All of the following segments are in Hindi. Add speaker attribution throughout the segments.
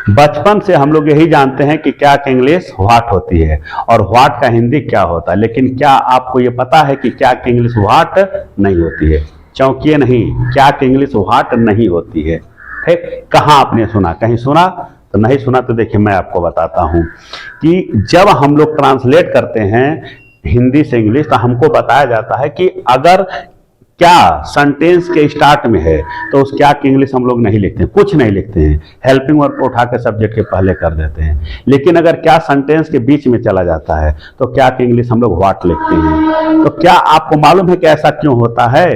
Speaker 1: बचपन से हम लोग यही जानते हैं कि क्या की इंग्लिश व्हाट होती है और व्हाट का हिंदी क्या होता है, लेकिन क्या आपको ये पता है कि क्या की इंग्लिश व्हाट नहीं होती है? चौंकिए नहीं, क्या की इंग्लिश व्हाट नहीं होती है। ठीक, कहाँ आपने सुना? कहीं सुना? तो नहीं सुना तो देखिए मैं आपको बताता हूं कि जब हम लोग ट्रांसलेट करते हैं हिंदी से इंग्लिश तो हमको बताया जाता है कि अगर क्या सेंटेंस के स्टार्ट में है तो उस क्या की इंग्लिश हम लोग नहीं लिखते हैं, कुछ नहीं लिखते हैं, हेल्पिंग वर्ब को उठा के सब्जेक्ट के पहले कर देते हैं। लेकिन अगर क्या सेंटेंस के बीच में चला जाता है तो क्या की इंग्लिश हम लोग व्हाट लिखते हैं। तो क्या आपको मालूम है कि ऐसा क्यों होता है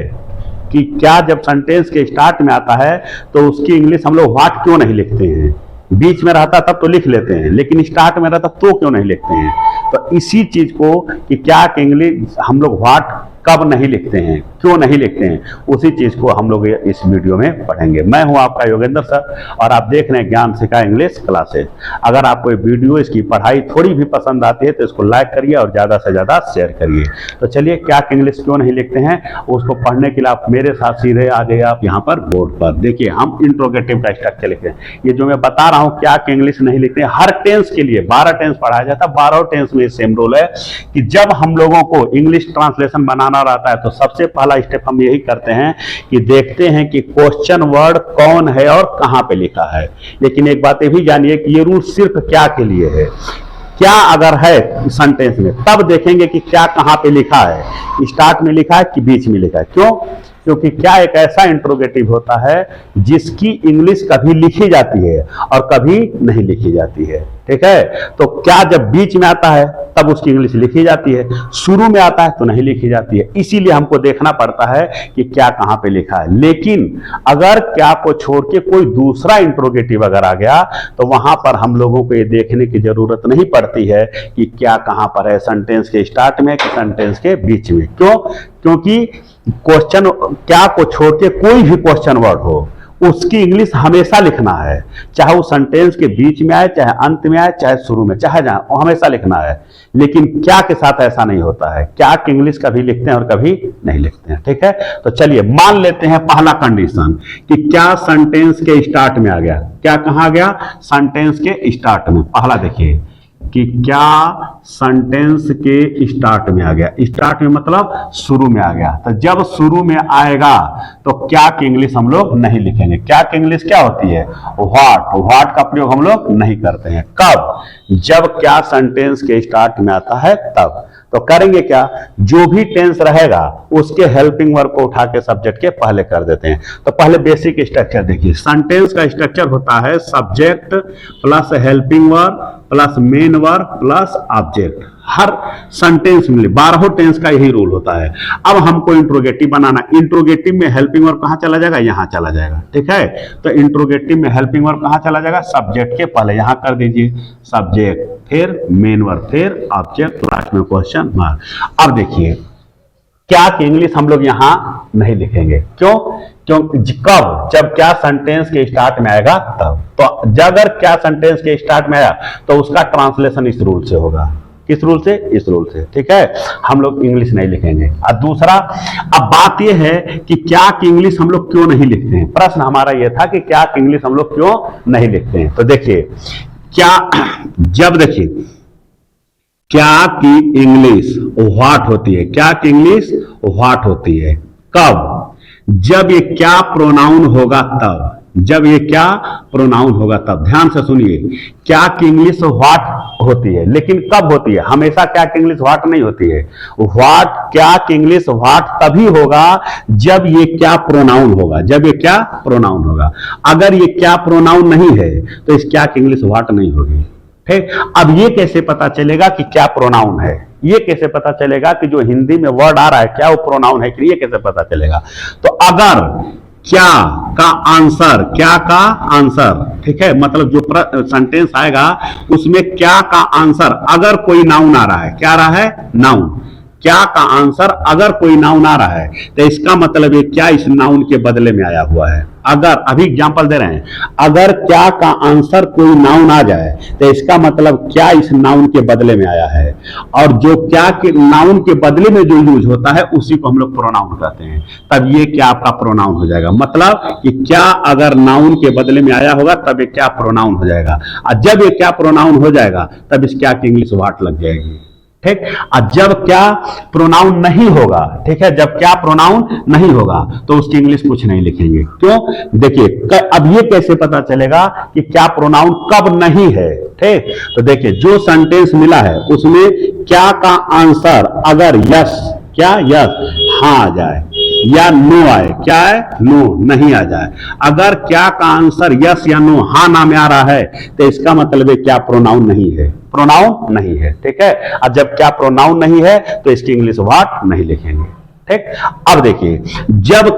Speaker 1: कि क्या जब सेंटेंस के स्टार्ट में आता है तो उसकी इंग्लिश हम लोग व्हाट क्यों नहीं लिखते हैं? बीच में रहता तब तो लिख लेते हैं, लेकिन स्टार्ट में रहता तो क्यों नहीं लिखते हैं? तो इसी चीज को कि क्या की इंग्लिश हम लोग व्हाट कब नहीं लिखते हैं, क्यों नहीं लिखते हैं, उसी चीज को हम लोग इस वीडियो में पढ़ेंगे। मैं हूं आपका योगेंद्र सर और आप देख रहे हैं ज्ञान सिखा इंग्लिश क्लासेस। अगर आपको ये वीडियो, इसकी पढ़ाई थोड़ी भी पसंद आती है तो इसको लाइक करिए और ज्यादा से ज्यादा शेयर करिए। तो चलिए, क्या की इंग्लिश क्यों नहीं लिखते हैं उसको पढ़ने के लिए आप मेरे साथ सीधे आ गए आप यहाँ पर बोर्ड पर। देखिए हम इंट्रोगेटिव का स्ट्रक्चर लिखते हैं। ये जो मैं बता रहा हूँ क्या की इंग्लिश नहीं लिखते हैं, हर टेंस के लिए 12 टेंस पढ़ाया जाता है। 12 टेंस में सेम रूल है कि जब हम लोगों को इंग्लिश ट्रांसलेशन बनाना रहता है तो सबसे पहला स्टेप हम यही करते हैं कि देखते हैं कि क्वेश्चन वर्ड कौन है और कहां पे लिखा है। लेकिन एक बात ये भी जानिए कि ये रूल सिर्फ क्या के लिए है। क्या अगर है सेंटेंस में तब देखेंगे कि क्या कहां पे लिखा है, स्टार्ट में लिखा है कि बीच में लिखा है। क्यों? क्योंकि क्या एक ऐसा इंट्रोगेटिव होता है जिसकी इंग्लिश कभी लिखी जाती है और कभी नहीं लिखी जाती है। ठीक है, तो क्या जब बीच में आता है तब उसकी इंग्लिश लिखी जाती है, शुरू में आता है तो नहीं लिखी जाती है। इसीलिए हमको देखना पड़ता है कि क्या कहां पे लिखा है। लेकिन अगर क्या को छोड़ के कोई दूसरा इंट्रोगेटिव अगर आ गया तो वहां पर हम लोगों को ये देखने की जरूरत नहीं पड़ती है कि क्या कहां पर है, सेंटेंस के स्टार्ट में कि सेंटेंस के बीच में। क्यों? क्योंकि क्वेश्चन क्या को छोड़ के कोई भी क्वेश्चन वर्ड हो उसकी इंग्लिश हमेशा लिखना है, चाहे वो सेंटेंस के बीच में आए, चाहे अंत में आए, चाहे शुरू में, चाहे जहां, वो हमेशा लिखना है। लेकिन क्या के साथ ऐसा नहीं होता है, क्या की इंग्लिश कभी लिखते हैं और कभी नहीं लिखते हैं। ठीक है, तो चलिए मान लेते हैं पहला कंडीशन कि क्या सेंटेंस के स्टार्ट में आ गया। क्या कहां आ गया? सेंटेंस के स्टार्ट में। पहला देखिए कि क्या सेंटेंस के स्टार्ट में आ गया। स्टार्ट में मतलब शुरू में आ गया। तो जब शुरू में आएगा तो क्या की इंग्लिश हम लोग नहीं लिखेंगे। क्या की इंग्लिश क्या होती है? व्हाट। व्हाट का प्रयोग हम लोग नहीं करते हैं। कब? जब क्या सेंटेंस के स्टार्ट में आता है तब। तो करेंगे क्या? जो भी टेंस रहेगा उसके हेल्पिंग वर्ब को उठा के सब्जेक्ट के पहले कर देते हैं। तो पहले बेसिक स्ट्रक्चर देखिए। सेंटेंस का स्ट्रक्चर होता है subject plus helping verb plus main verb plus object. हर सेंटेंस में 12 टेंस का यही रूल होता है। अब हमको इंट्रोगेटिव बनाना। इंट्रोगेटिव में हेल्पिंग वर्ब कहां चला जाएगा? यहां चला जाएगा। ठीक है, तो इंट्रोगेटिव में हेल्पिंग वर्ब कहां चला जाएगा? सब्जेक्ट के पहले। यहां कर दीजिए सब्जेक्ट, फिर मेन वर्ब, फिर ऑब्जेक्ट, लास्ट में क्वेश्चन मार्क। अब देखिए क्या की इंग्लिश हम लोग यहां नहीं लिखेंगे। क्यों? कब? जब क्या सेंटेंस के स्टार्ट में आएगा तब। तो जब अगर क्या सेंटेंस के स्टार्ट में आया तो उसका ट्रांसलेशन इस रूल से होगा। किस रूल से? इस रूल से। ठीक है, हम लोग इंग्लिश नहीं लिखेंगे। और दूसरा, अब बात यह है कि क्या की इंग्लिश हम लोग क्यों नहीं लिखते हैं। प्रश्न हमारा यह था कि क्या की इंग्लिश हम लोग क्यों नहीं लिखते हैं। तो देखिए क्या, जब देखिए क्या की इंग्लिश व्हाट होती है। क्या की इंग्लिश व्हाट होती है कब? जब ये क्या प्रोनाउन होगा तब। जब ये क्या प्रोनाउन होगा तब। ध्यान से सुनिए, क्या की इंग्लिश व्हाट होती है, लेकिन कब होती है? हमेशा क्या की इंग्लिश व्हाट नहीं होती है। व्हाट, क्या की इंग्लिश व्हाट तभी होगा जब ये क्या प्रोनाउन होगा। जब ये क्या प्रोनाउन होगा। अगर ये क्या प्रोनाउन नहीं है तो इस क्या की इंग्लिश व्हाट नहीं होगी। ठीक, अब ये कैसे पता चलेगा कि क्या प्रोनाउन है? ये कैसे पता चलेगा कि जो हिंदी में वर्ड आ रहा है क्या वो प्रोनाउन है कि? ये कैसे पता चलेगा? तो अगर क्या का आंसर, क्या का आंसर, ठीक है, मतलब जो सेंटेंस आएगा उसमें क्या का आंसर अगर कोई नाउन आ रहा है, क्या आ रहा है? नाउन। क्या का आंसर अगर कोई नाउन आ रहा है तो इसका मतलब है क्या इस नाउन के बदले में आया हुआ है। अगर, अभी एग्जांपल दे रहे हैं, अगर क्या का आंसर कोई नाउन आ जाए तो इसका मतलब क्या इस नाउन के बदले में आया है। और जो क्या के नाउन के बदले में जो यूज होता है उसी को हम लोग प्रोनाउन कहते हैं। तब ये क्या आपका प्रोनाउन हो जाएगा। मतलब कि क्या अगर नाउन के बदले में आया होगा तब ये क्या प्रोनाउन हो जाएगा। और जब ये क्या प्रोनाउन हो जाएगा तब इस क्या की इंग्लिश व्हाट लग जाएगी। ठीक। और जब क्या प्रोनाउन नहीं होगा, ठीक है, जब क्या प्रोनाउन नहीं होगा तो उसकी इंग्लिश कुछ नहीं लिखेंगे। क्यों? देखिए अब ये कैसे पता चलेगा कि क्या प्रोनाउन कब नहीं है। ठीक। तो देखिए जो सेंटेंस मिला है उसमें क्या का आंसर अगर यस, क्या यस, हाँ आ जाए या नो आए, क्या है, नो नहीं आ जाए। अगर क्या का आंसर यस या नो, हाँ ना में आ रहा है तो इसका मतलब है क्या प्रोनाउन नहीं है, प्रोनाउन नहीं है। ठीक है। अब जब क्या प्रोनाउन नहीं है तो इसकी इंग्लिश व्हाट नहीं लिखेंगे। ठीक। अब देखिए जब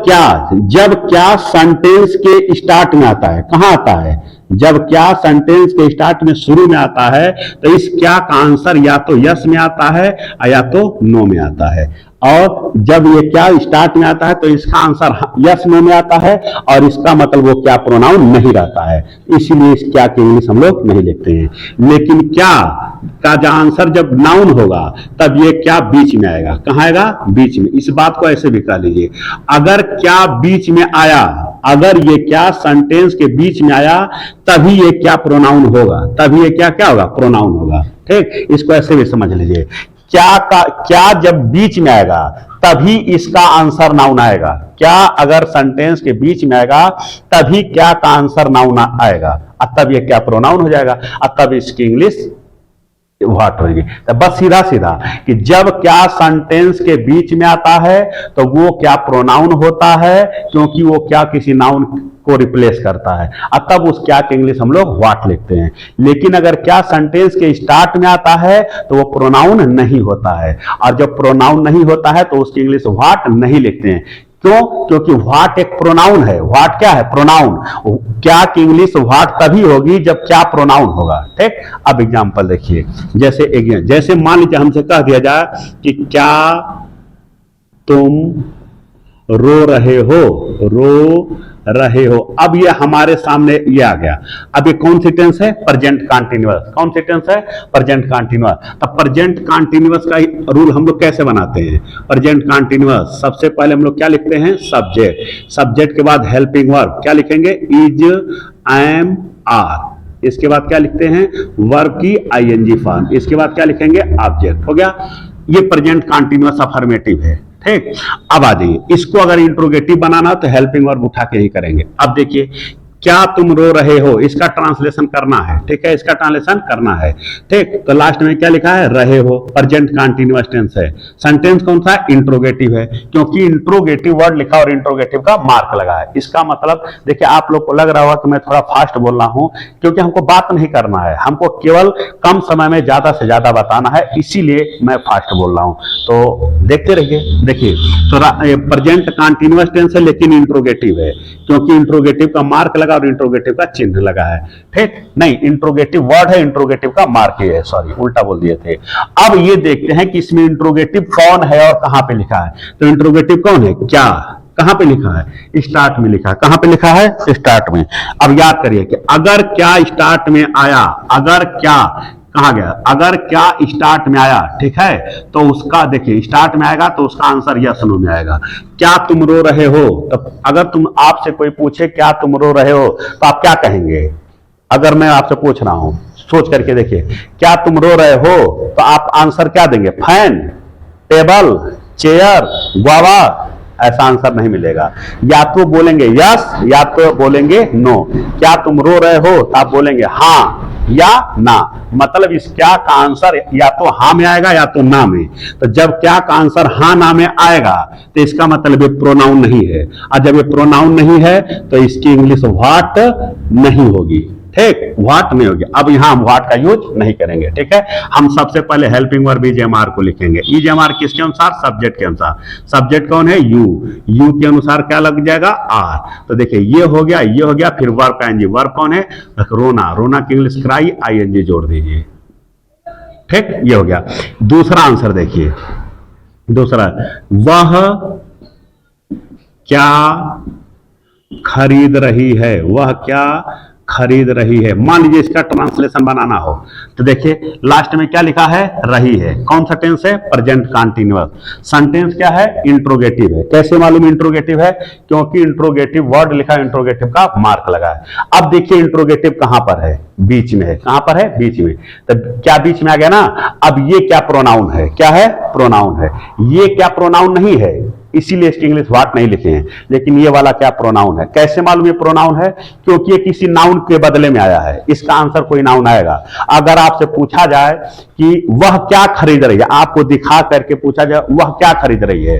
Speaker 1: क्या सेंटेंस के स्टार्ट में आता है, कहां आता है, जब क्या सेंटेंस के स्टार्ट में शुरू में आता है तो इस क्या का आंसर या तो यस में आता है या तो नो में आता है। और जब ये क्या स्टार्ट में आता है तो इसका आंसर यस नो में आता है और इसका मतलब वो क्या प्रोनाउन नहीं रहता है। इसीलिए इस क्या की इंग्लिश हम लोग नहीं लिखते हैं। लेकिन क्या का जो आंसर जब नाउन होगा तब ये क्या बीच में आएगा। कहां आएगा? बीच में। इस बात को ऐसे भी कह लीजिए, अगर क्या बीच में आया, अगर ये क्या सेंटेंस के बीच में आया तभी ये क्या प्रोनाउन होगा, तभी ये क्या क्या होगा, प्रोनाउन होगा। ठीक। इसको ऐसे भी समझ लीजिए, क्या जब बीच में आएगा तभी इसका आंसर नाउन आएगा। क्या अगर सेंटेंस के बीच में आएगा तभी क्या का आंसर नाउन आएगा और तब ये क्या प्रोनाउन हो जाएगा और तब इसकी इंग्लिश व्हाट होगी। तो बस सीधा सीधा कि जब क्या सेंटेंस के बीच में आता है तो वो क्या प्रोनाउन होता है, क्योंकि वो क्या किसी नाउन को रिप्लेस करता है और तब उस क्या की इंग्लिश हम लोग व्हाट लिखते हैं। लेकिन अगर क्या सेंटेंस के स्टार्ट में आता है तो वो प्रोनाउन नहीं होता है और जब प्रोनाउन नहीं होता है तो उसकी इंग्लिश व्हाट नहीं लिखते हैं। क्यों? क्योंकि व्हाट एक प्रोनाउन है। व्हाट क्या है? प्रोनाउन। क्या की इंग्लिश व्हाट तभी होगी जब क्या प्रोनाउन होगा। ठीक। अब एग्जांपल देखिए, जैसे मान लीजिए हमसे कह दिया जाए कि क्या तुम रो रहे हो, अब ये हमारे सामने ये आ गया। अब ये कौन सी टेंस है? Present continuous. कौन सी टेंस है? Present continuous. तब प्रेजेंट कंटीन्यूअस का रूल हम लोग कैसे बनाते हैं? प्रेजेंट कंटीन्यूअस सबसे पहले हम लोग क्या लिखते हैं? सब्जेक्ट। सब्जेक्ट के बाद हेल्पिंग वर्ब क्या लिखेंगे? Is, am, are. इसके बाद क्या लिखते हैं? वर्ब की आईएनजी फॉर्म। इसके बाद क्या लिखेंगे? ऑब्जेक्ट। हो गया। ये प्रेजेंट कंटीन्यूअस अफर्मेटिव है। ठीक। अब आ जाइए, इसको अगर इंट्रोगेटिव बनाना तो हेल्पिंग वर्ब उठा के ही करेंगे। अब देखिए क्या तुम रो रहे हो, इसका ट्रांसलेशन करना है। ठीक है, इसका ट्रांसलेशन करना है। ठीक। तो लास्ट में क्या लिखा है? रहे हो। प्रेजेंट कंटीन्यूअस टेंस है। सेंटेंस कौन सा? इंट्रोगेटिव है, क्योंकि इंट्रोगेटिव वर्ड लिखा और इंट्रोगेटिव का मार्क लगा है। इसका मतलब देखिए आप लोग को लग रहा होगा कि मैं थोड़ा फास्ट बोल रहा हूं, क्योंकि हमको बात नहीं करना है, हमको केवल कम समय में ज्यादा से ज्यादा बताना है, इसीलिए मैं फास्ट बोल रहा हूं। तो देखते रहिए। देखिए तो प्रेजेंट कंटीन्यूअस टेंस है लेकिन इंट्रोगेटिव है, क्योंकि इंट्रोगेटिव का मार्क लगा और इंट्रोगेटिव का चिन्ह लगा है। ठीक। नहीं, इंट्रोगेटिव वर्ड है, इंट्रोगेटिव का मार्क ही है। सॉरी, उल्टा बोल दिए थे। अब ये देखते हैं कि इसमें इंट्रोगेटिव कौन है और कहां पे लिखा है। तो इंट्रोगेटिव कौन है? क्या। कहां पे लिखा है? स्टार्ट में लिखा है। कहां पे लिखा है? स्टार्ट में। अब याद करिए कि अगर क्या स्टार्ट में आया, अगर क्या कहां गया, अगर क्या स्टार्ट में आया, ठीक है, तो उसका देखिए स्टार्ट में आएगा तो उसका आंसर यस नो में आएगा। क्या तुम रो रहे हो, तो अगर तुम आपसे कोई पूछे क्या तुम रो रहे हो तो आप क्या कहेंगे? अगर मैं आपसे पूछ रहा हूं, सोच करके देखिए, क्या तुम रो रहे हो तो आप आंसर क्या देंगे? Fan, table, chair, guava. ऐसा आंसर नहीं मिलेगा। या तो बोलेंगे यस या तो बोलेंगे नो। क्या तुम रो रहे हो तो आप बोलेंगे हाँ या ना। मतलब इस क्या का आंसर या तो हाँ में आएगा या तो ना में। तो जब क्या का आंसर हाँ ना में आएगा तो इसका मतलब ये प्रोनाउन नहीं है, और जब ये प्रोनाउन नहीं है तो इसकी इंग्लिश व्हाट नहीं होगी। ठीक। व्हाट नहीं होगी। अब यहां हम व्हाट का यूज नहीं करेंगे। ठीक है। हम सबसे पहले हेल्पिंग वर्ब ईजेएमआर को लिखेंगे। ईजेएमआर किसके अनुसार? सब्जेक्ट के अनुसार। सब्जेक्ट कौन है? यू। यू के अनुसार क्या लग जाएगा? आर। तो देखिए ये हो गया, ये हो गया, फिर वर्ब का एनजी। वर्ब कौन है? रोना। रोना की इंग्लिश क्राई, आईएनजी जोड़ दीजिए। ठीक। ये हो गया। दूसरा आंसर देखिए, दूसरा, वह क्या खरीद रही है, वह क्या खरीद रही है। मान लीजिए इसका ट्रांसलेशन बनाना हो तो देखिए लास्ट में क्या लिखा है, रही है। कौन सा टेंस है, प्रेजेंट कंटीन्यूअस। सेंटेंस क्या है, इंट्रोगेटिव है। कैसे मालूम इंट्रोगेटिव है, क्योंकि इंट्रोगेटिव वर्ड लिखा है, इंट्रोगेटिव का मार्क लगा है। अब देखिए इंट्रोगेटिव कहां पर है, बीच में है। कहां पर है, बीच में। तो क्या बीच में आ गया ना। अब ये क्या प्रोनाउन है, क्या है, प्रोनाउन है। ये क्या प्रोनाउन नहीं है, इसीलिए इसकी इंग्लिश व्हाट नहीं लिखे हैं। लेकिन ये वाला क्या प्रोनाउन है। कैसे मालूम ये प्रोनाउन है, क्योंकि ये किसी नाउन के बदले में आया है। इसका आंसर कोई नाउन आएगा। अगर आपसे पूछा जाए कि वह क्या खरीद रही है, आपको दिखा करके पूछा जाए वह क्या खरीद रही है,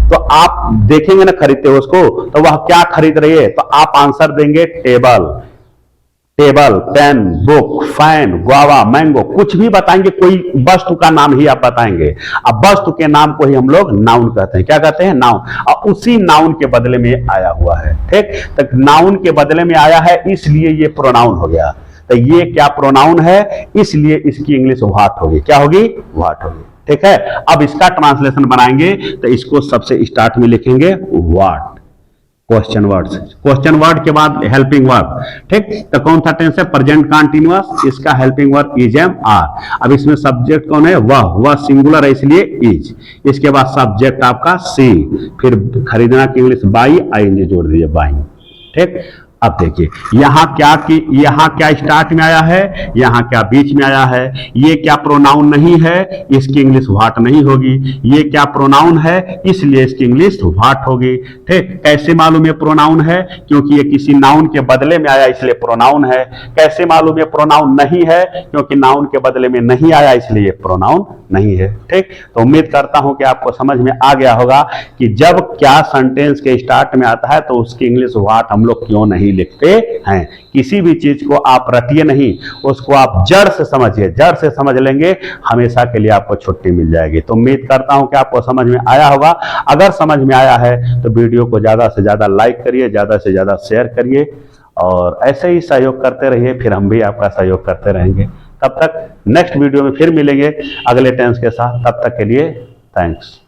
Speaker 1: तो आप देखेंगे ना खरीदते हो उसको, तो वह क्या खरीद रही है, तो आप आंसर देंगे table. Table, pen, book, fan, guava, mango, कुछ भी बताएंगे, कोई वस्तु का नाम ही आप बताएंगे। अब वस्तु के नाम को ही हम लोग नाउन कहते हैं। क्या कहते हैं, नाउन। और उसी नाउन के बदले में आया हुआ है। ठीक, तो नाउन के बदले में आया है, इसलिए ये प्रोनाउन हो गया। तो ये क्या प्रोनाउन है, इसलिए इसकी इंग्लिश व्हाट होगी। क्या होगी, व्हाट होगी। ठीक है, अब इसका ट्रांसलेशन बनाएंगे तो इसको सबसे स्टार्ट में लिखेंगे what, question words. Question word के बाद हेल्पिंग वर्ब। ठीक, तो कौन सा टेंस है, प्रेजेंट कंटीन्यूअस। इसका helping verb is am are. अब इसमें सब्जेक्ट कौन है, वह सिंगुलर है इसलिए इज। इसके बाद सब्जेक्ट आपका सी, फिर खरीदना की इंग्लिश बाई, आईएनजी जोड़ दीजिए, बाई। ठीक, अब देखिए यहां क्या स्टार्ट में आया है, यहां क्या बीच में आया है। ये क्या प्रोनाउन नहीं है, इसकी इंग्लिश व्हाट नहीं होगी। ये क्या प्रोनाउन है, इसलिए इसकी इंग्लिश व्हाट होगी। ठीक, कैसे मालूम ये प्रोनाउन है, क्योंकि ये किसी नाउन के बदले में आया इसलिए प्रोनाउन है। कैसे मालूम ये प्रोनाउन नहीं है, क्योंकि नाउन के बदले में नहीं आया इसलिए ये प्रोनाउन नहीं है। ठीक, तो उम्मीद करता हूं कि आपको समझ में आ गया होगा कि जब क्या सेंटेंस के स्टार्ट में आता है तो उसकी इंग्लिश व्हाट हम लोग क्यों नहीं लिखते हैं। किसी भी चीज को आप रटिए नहीं, उसको आप जड़ से समझिए। जड़ से समझ लेंगे, हमेशा के लिए आपको छुट्टी मिल जाएगी। तो उम्मीद करता हूं कि आपको समझ में आया होगा। अगर समझ में आया है तो वीडियो को ज्यादा से ज्यादा लाइक करिए, ज्यादा से ज्यादा शेयर करिए, और ऐसे ही सहयोग करते रहिए, फिर हम भी आपका सहयोग करते रहेंगे। तब तक नेक्स्ट वीडियो में फिर मिलेंगे अगले टेंस के साथ। तब तक के लिए थैंक्स।